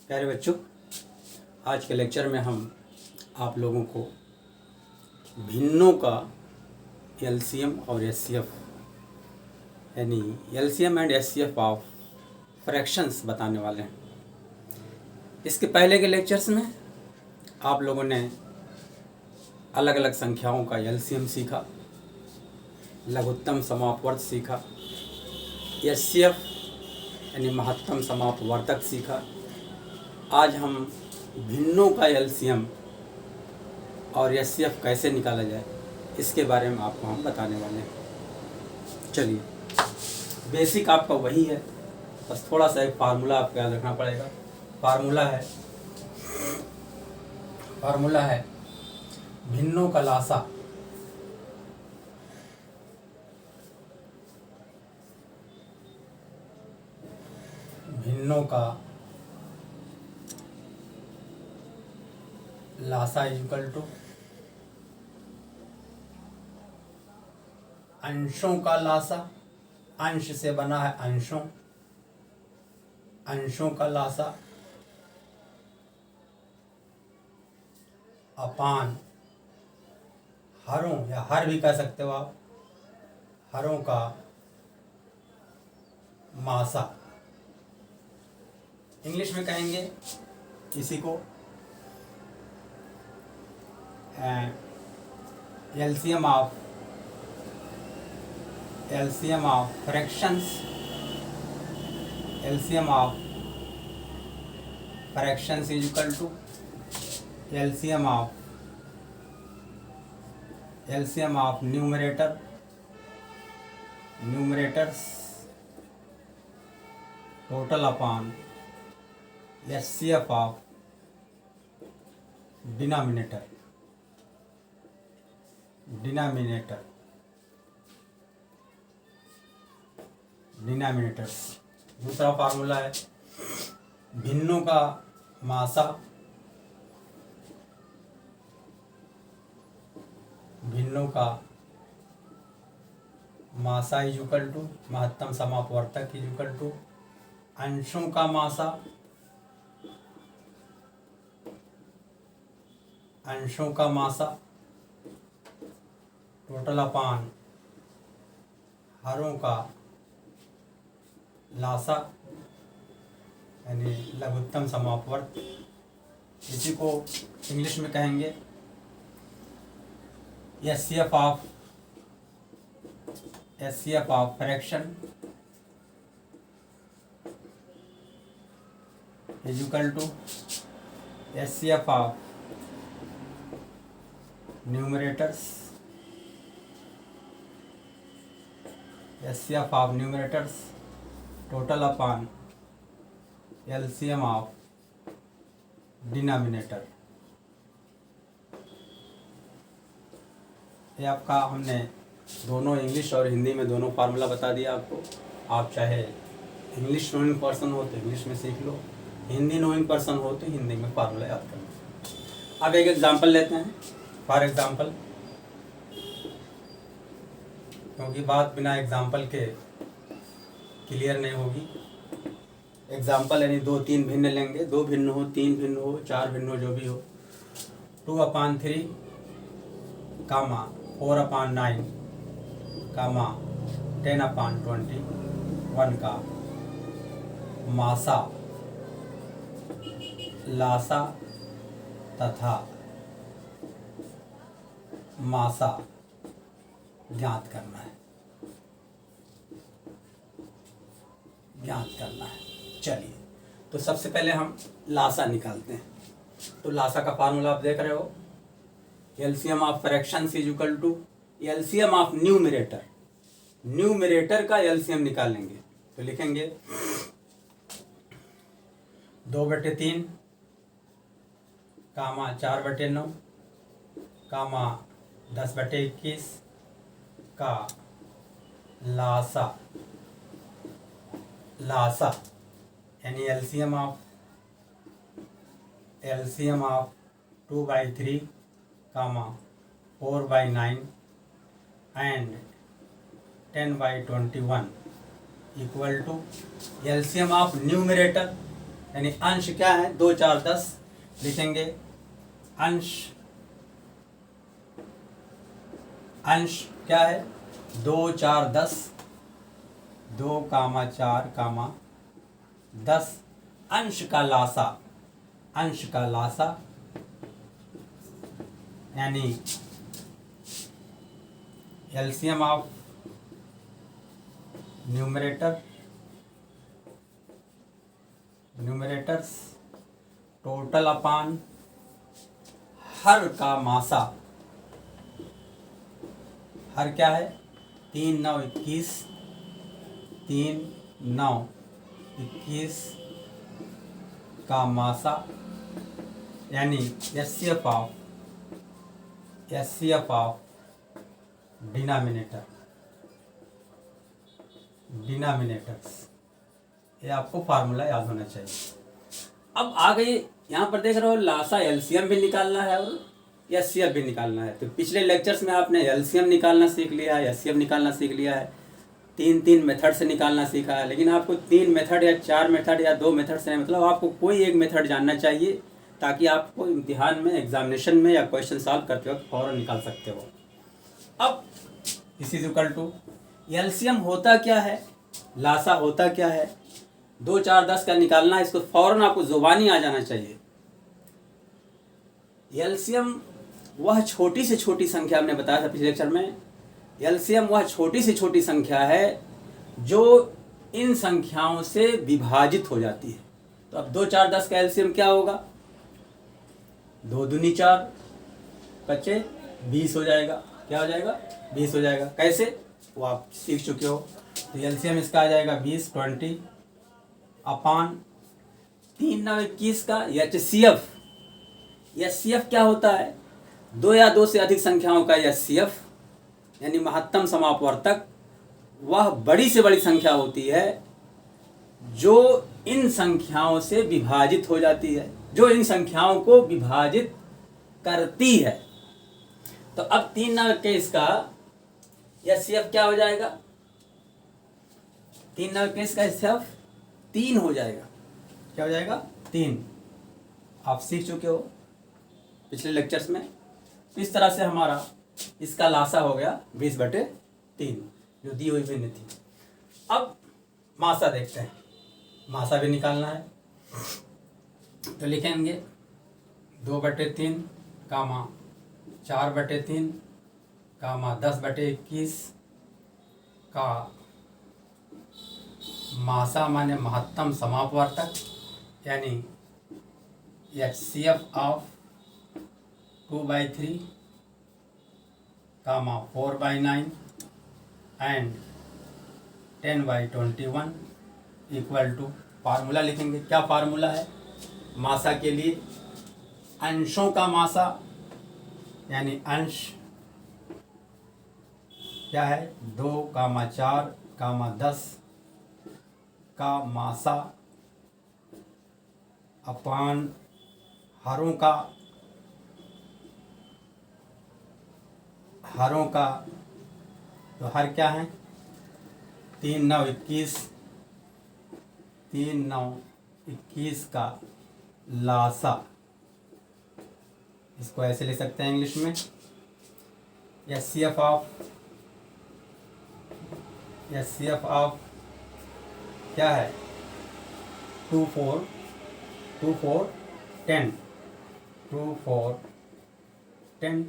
प्यारे बच्चों, आज के लेक्चर में हम आप लोगों को भिन्नों का एलसीएम और एचसीएफ यानी LCM and HCF of fractions बताने वाले हैं। इसके पहले के लेक्चर्स में आप लोगों ने अलग अलग संख्याओं का एलसीएम सीखा, लघुत्तम समापवर्त सीखा, एचसीएफ यानी महत्तम समापवर्तक सीखा। आज हम भिन्नों का एलसीएम और एचसीएफ कैसे निकाला जाए इसके बारे में आपको हम बताने वाले हैं। चलिए, बेसिक आपका वही है, बस थोड़ा सा एक फार्मूला आपको याद रखना पड़ेगा। फार्मूला है भिन्नों का लासा इक्वल टू अंशों का लासा, अंश से बना है अंशों का लासा अपान हरों या हर भी कह सकते हो आप, हरों का मासा। इंग्लिश में कहेंगे इसी को LCM of fractions is equal to LCM of numerators total upon HCF of denominators. दूसरा फार्मूला है भिन्नों का मासा इज इक्वल टू महत्तम समापवर्तक इज इक्वल टू अंशों का मासा टोटल अपान हरों का लासा यानी लघुत्तम समापवर्त। इसी को इंग्लिश में कहेंगे HCF of fraction is equal to HCF of numerators total upon LCM of denominator. ये आपका हमने दोनों इंग्लिश और हिंदी में दोनों फार्मूला बता दिया आपको। आप चाहे इंग्लिश नोइंग पर्सन हो तो इंग्लिश में सीख लो, हिंदी नोइंग पर्सन हो तो हिंदी में फार्मूला याद कर लो। अब एक एग्जांपल लेते हैं। फॉर एग्जांपल, क्योंकि बात बिना एग्जांपल के क्लियर नहीं होगी। एग्जांपल यानी 2-3 भिन्न लेंगे, 2 भिन्न हो, 3 भिन्न हो, 4 भिन्न हो, जो भी हो। 2/3 कामा 4/9 कामा 10/21 का मासा, लासा तथा मासा ज्ञात करना है। चलिए, तो सबसे पहले हम लासा निकालते हैं। तो लासा का फार्मूला आप देख रहे हो, LCM of fractions is equal to LCM of numerator का एलसीएम निकालेंगे तो लिखेंगे 2/3 कामा 4/9 कामा 10/21 का लासा यानी LCM of 2/3 comma 4/9 and 10/21 equal to LCM of numerator यानी अंश क्या है, 2 4 10 लिखेंगे। अंश क्या है, 2 4 10, 2 कामा 4 कामा 10। अंश का लासा यानी एलसीएम ऑफ न्यूमरेटर्स टोटल अपान हर का मासा। हर क्या है, 3 9 21, 3 9 21 का मासा यानी एचसीएफ ऑफ डिनोमिनेटर्स। ये आपको फार्मूला याद होना चाहिए। अब आ गई यहाँ पर देख रहे हो, लासा एलसीएम भी निकालना है और एचसीएफ भी निकालना है। तो पिछले लेक्चर्स में आपने एलसीएम निकालना सीख लिया है, एचसीएफ निकालना सीख लिया है, 3 मेथड से निकालना सीखा है। लेकिन आपको 3 मेथड या 4 मेथड या 2 मेथड से नहीं, मतलब आपको कोई एक मेथड जानना चाहिए ताकि आपको इम्तिहान में, एग्जामिनेशन में या क्वेश्चन सॉल्व करते वक्त फौरन निकाल सकते हो। अब this is equal to LCM होता क्या है, लासा होता क्या है, 2 4 10 का निकालना है। इसको फौरन आपको जुबानी आ जाना चाहिए। एलसीएम वह छोटी से छोटी संख्या, हमने बताया था पिछले लेक्चर में, एलसीएम वह छोटी से छोटी संख्या है जो इन संख्याओं से विभाजित हो जाती है। तो अब 2 4 10 का एलसीएम क्या होगा, 2 दूनी 4 बच्चे 20 हो जाएगा। क्या हो जाएगा, 20 हो जाएगा। कैसे, वो आप सीख चुके हो। तो एलसीएम इसका आ जाएगा 20 अपान 3 9 21 का एचसीएफ। एचसीएफ क्या होता है, 2 या 2 से अधिक संख्याओं का एचसीएफ यानी महत्तम समापवर्तक वह बड़ी से बड़ी संख्या होती है जो इन संख्याओं से विभाजित हो जाती है, जो इन संख्याओं को विभाजित करती है। तो अब 3 9 21 का एचसीएफ क्या हो जाएगा, 3 9 21 का एचसीएफ 3 हो जाएगा। क्या हो जाएगा, 3। आप सीख चुके हो पिछले लेक्चर्स में। इस तरह से हमारा इसका लासा हो गया 20/3 जो दी हुई भिन्न थी। अब मासा देखते हैं, मासा भी निकालना है। तो लिखेंगे 2/3 कामा 4/3 कामा 10/21 का मासा माने महत्तम समापवर्तक यानी HCF of 2/3 comma 4/9 and 10/21 equal to, formula लिखेंगे। क्या फार्मूला है मासा के लिए, अंशों का मासा यानी अंश क्या है, 2 कामा 4 कामा 10 का मासा अपान हरों का तो हर क्या है, 3 9 21 का लासा। इसको ऐसे लिख सकते हैं इंग्लिश में, एचसीएफ ऑफ क्या है, 2 4 10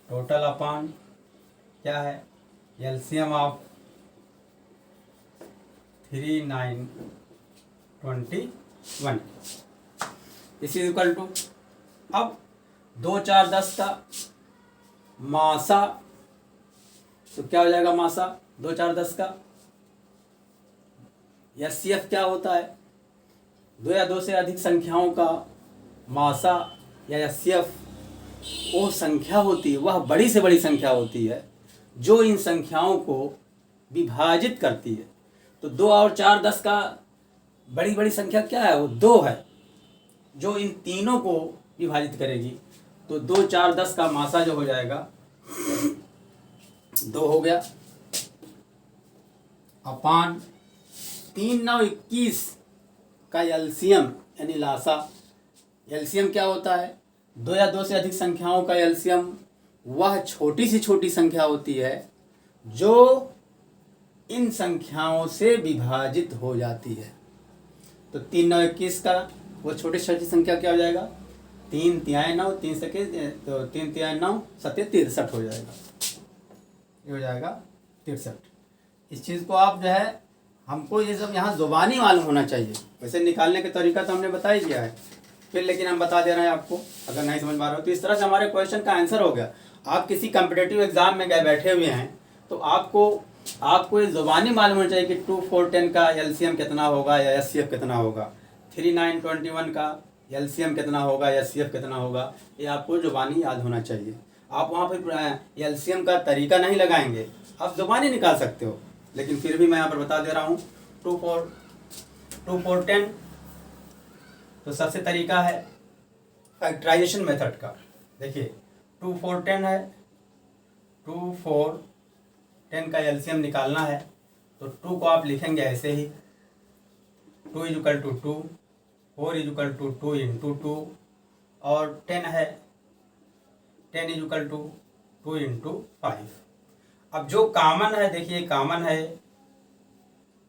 टोटल अपान क्या है, एलसीएम ऑफ 3 9 21 इस इक्वल टू। अब 2 4 10 का मासा, तो क्या हो जाएगा मासा 2 4 10 का। एचसीएफ क्या होता है, 2 या 2 से अधिक संख्याओं का मासा या एचसीएफ वो संख्या होती है, वह बड़ी से बड़ी संख्या होती है जो इन संख्याओं को विभाजित करती है। तो 2 और 4 10 का बड़ी बड़ी संख्या क्या है, वो 2 है जो इन तीनों को विभाजित करेगी। तो 2 4 10 का मासा जो हो जाएगा 2 हो गया अपान 3 9 21 का एलसीएम यानी लासा। एलसीएम क्या होता है? दो या दो से अधिक संख्याओं का एलसीएम वह छोटी से छोटी संख्या होती है जो इन संख्याओं से विभाजित हो जाती है। तो 3 9 21 का वो छोटी से छोटी संख्या क्या हो जाएगा? 3 तिहाई 9, 3 सके तो 3 तिहाई 9 सत्य 63 हो जाएगा। ये हो जाएगा 63। इस चीज़ को आप जो है हमको ये सब यहाँ ज़ुबानी मालूम होना चाहिए। वैसे निकालने का तरीका तो हमने बता ही दिया है, फिर लेकिन हम बता दे रहे हैं आपको, अगर नहीं समझ पा रहे हो तो इस तरह से हमारे क्वेश्चन का आंसर हो गया। आप किसी कम्पिटेटिव एग्जाम में गए बैठे हुए हैं तो आपको ये ज़ुबानी मालूम होना चाहिए कि 2 4 10 का एलसीएम कितना होगा या एचसीएफ कितना होगा, 3 9 21 का एलसीएम कितना होगा या एचसीएफ कितना होगा, ये आपको ज़ुबानी याद होना चाहिए। आप वहाँ पर एलसीएम का तरीका नहीं लगाएंगे, आप ज़ुबानी निकाल सकते हो, लेकिन फिर भी मैं यहाँ पर बता दे रहा हूँ। 2 4 10 तो सबसे तरीका है फैक्टराइजेशन मेथड का। देखिए 2 4 10 है, 2 4 10 का एलसीएम निकालना है तो 2 को आप लिखेंगे ऐसे ही, 2 = 2, 4 = 2 × 2 और 10 है, 10 = 2 × 5। अब जो कॉमन है, देखिए कॉमन है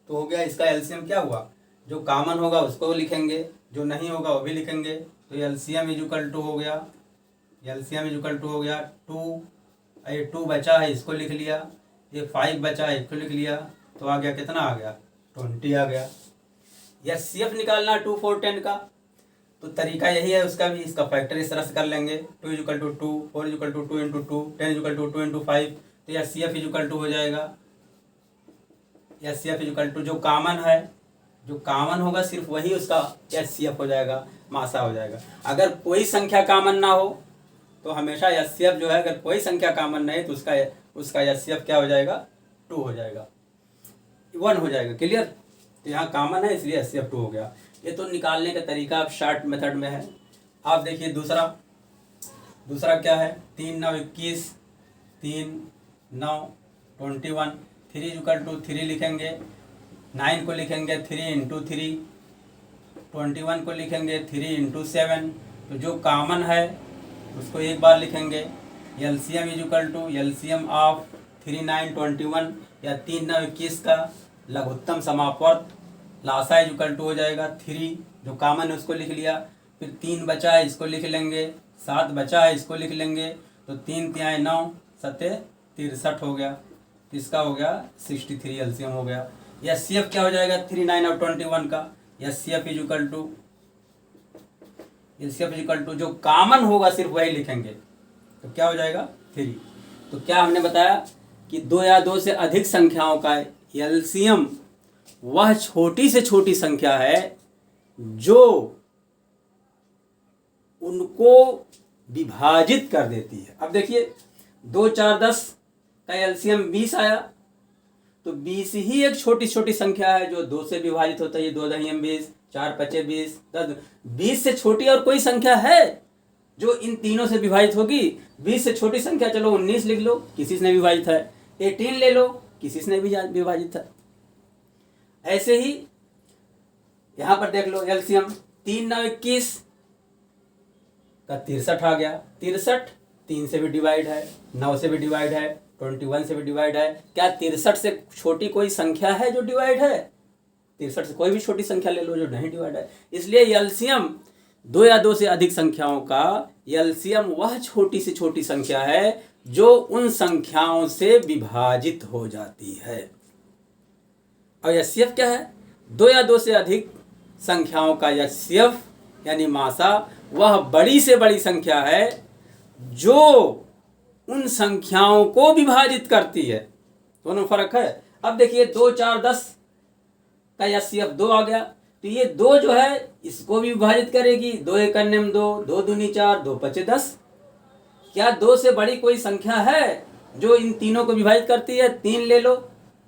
तो हो गया, इसका एलसीएम क्या हुआ? जो कॉमन होगा उसको लिखेंगे, जो नहीं होगा वो भी लिखेंगे। तो एलसीएम = हो गया, एलसीएम = हो गया 2, ये 2 बचा है इसको लिख लिया, ये 5 बचा है इसको लिख लिया, तो आ गया कितना आ गया? 20 आ गया। एचसीएफ निकालना 2 4 10 का तो तरीका यही है उसका भी, इसका फैक्टर इस तरह से कर लेंगे, 2 = 2, 4 = 2 × 2, 10 = 2 × 5, तो एचसीएफ = हो जाएगा, एचसीएफ = जो कॉमन है, जो कॉमन होगा सिर्फ वही उसका एचसीएफ हो जाएगा, मासा हो जाएगा। अगर कोई संख्या कॉमन ना हो तो हमेशा एचसीएफ जो है, अगर कोई संख्या कॉमन नहीं तो उसका एचसीएफ क्या हो जाएगा? 2 हो जाएगा, 1 हो जाएगा। क्लियर? तो यहाँ कॉमन है इसलिए एचसीएफ 2 हो गया। ये तो निकालने का तरीका अब शॉर्ट मेथड में है। आप देखिए दूसरा क्या है? 3 9 21, 3 9 21, 3 = 3 लिखेंगे, 9 को लिखेंगे 3 × 3, 21 को लिखेंगे 3 × 7। तो जो कॉमन है उसको एक बार लिखेंगे। एलसीएम एलसीएम ऑफ 3 9 21 या 3 9 21 का लघुत्तम समापवर्त लासा = हो जाएगा 3, जो कॉमन है उसको लिख लिया, फिर 3 बचा है इसको लिख लेंगे, 7 बचा है इसको लिख लेंगे, तो 3 तिहाई 9 सत्य 63 हो गया, इसका हो गया 63 एलसीएम हो गया। एचसीएफ क्या हो जाएगा? 3 9 और 21 का एचसीएफ = जो कॉमन होगा सिर्फ वही लिखेंगे, तो क्या हो जाएगा? 3। तो क्या हमने बताया कि 2 या 2 से अधिक संख्याओं का एलसीएम वह छोटी से छोटी संख्या है जो उनको विभाजित कर देती है। अब देखिए 2 4 10 का एलसीएम 20 आया, तो 20 ही एक छोटी छोटी संख्या है जो 2 से विभाजित होता है। 2 दहियम 20, 4 पचे 20, 10। 20 से छोटी और कोई संख्या है जो इन तीनों से विभाजित होगी? 20 से छोटी संख्या चलो 19 लिख लो, किसी से नहीं विभाजित है। 18 ले लो, किसी से नहीं विभाजित है। ऐसे ही यहां पर देख लो एलसीएम 3 9 21 का 63 आ गया। 63 3 से भी डिवाइड है, 9 से भी डिवाइड है, 21 से भी डिवाइड है। क्या 63 से छोटी कोई संख्या है जो डिवाइड है? 63 से कोई भी छोटी संख्या ले लो जो नहीं डिवाइड है। इसलिए एलसीएम 2 या 2 से अधिक संख्याओं का एलसीएम वह छोटी से छोटी संख्या है जो उन संख्याओं से विभाजित हो जाती है। और एचसीएफ क्या है? 2 या 2 से अधिक संख्याओं का एचसीएफ यानी मासा वह बड़ी से बड़ी संख्या है जो उन संख्याओं को विभाजित करती है। दोनों फर्क है। अब देखिए 2 4 10 का एचसीएफ 2 आ गया, तो ये 2 जो है इसको भी विभाजित करेगी। 2 1 2, 2 दूनी 4, 2 5 10। क्या 2 से बड़ी कोई संख्या है जो इन तीनों को विभाजित करती है? 3 ले लो,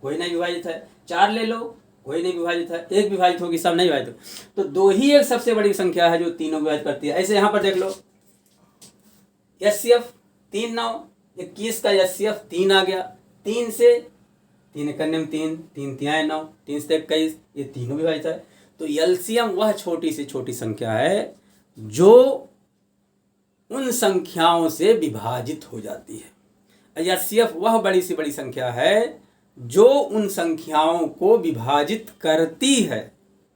कोई नहीं विभाजित है। 4 ले लो, कोई नहीं विभाजित है। 1 विभाजित होगी, सब नहीं विभाजित हो। तो 2 ही एक सबसे बड़ी संख्या है जो तीनों विभाजित करती है। ऐसे यहाँ पर देख लो एचसीएफ 3 9 21 का एचसीएफ 3 आ गया। 3 से 3 1 3, 3 तिहाई 9, 3 से 21, ये तीनों विभाजित है। तो एलसीएम वह छोटी से छोटी संख्या है जो उन संख्याओं से विभाजित हो जाती है। एचसीएफ वह बड़ी से बड़ी संख्या है जो उन संख्याओं को विभाजित करती है।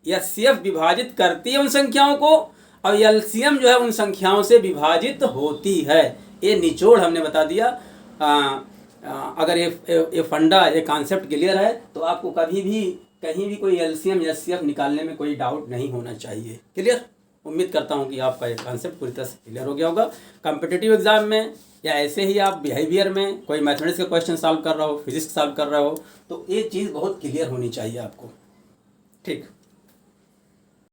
एचसीएफ विभाजित करती है उन संख्याओं को और एलसीएम जो है उन संख्याओं से विभाजित होती है। ये निचोड़ हमने बता दिया। अगर ये फंडा, ये कॉन्सेप्ट क्लियर है तो आपको कभी भी कहीं भी कोई एलसीएम एचसीएफ निकालने में कोई डाउट नहीं होना चाहिए। क्लियर? उम्मीद करता हूँ कि आपका ये कॉन्सेप्ट पूरी तरह से क्लियर हो गया होगा। कॉम्पिटिटिव एग्जाम में या ऐसे ही आप बिहेवियर में कोई मैथमेटिक्स का क्वेश्चन सॉल्व कर रहा हो, फिजिक्स सॉल्व कर रहा हो, तो ये चीज़ बहुत क्लियर होनी चाहिए आपको। ठीक।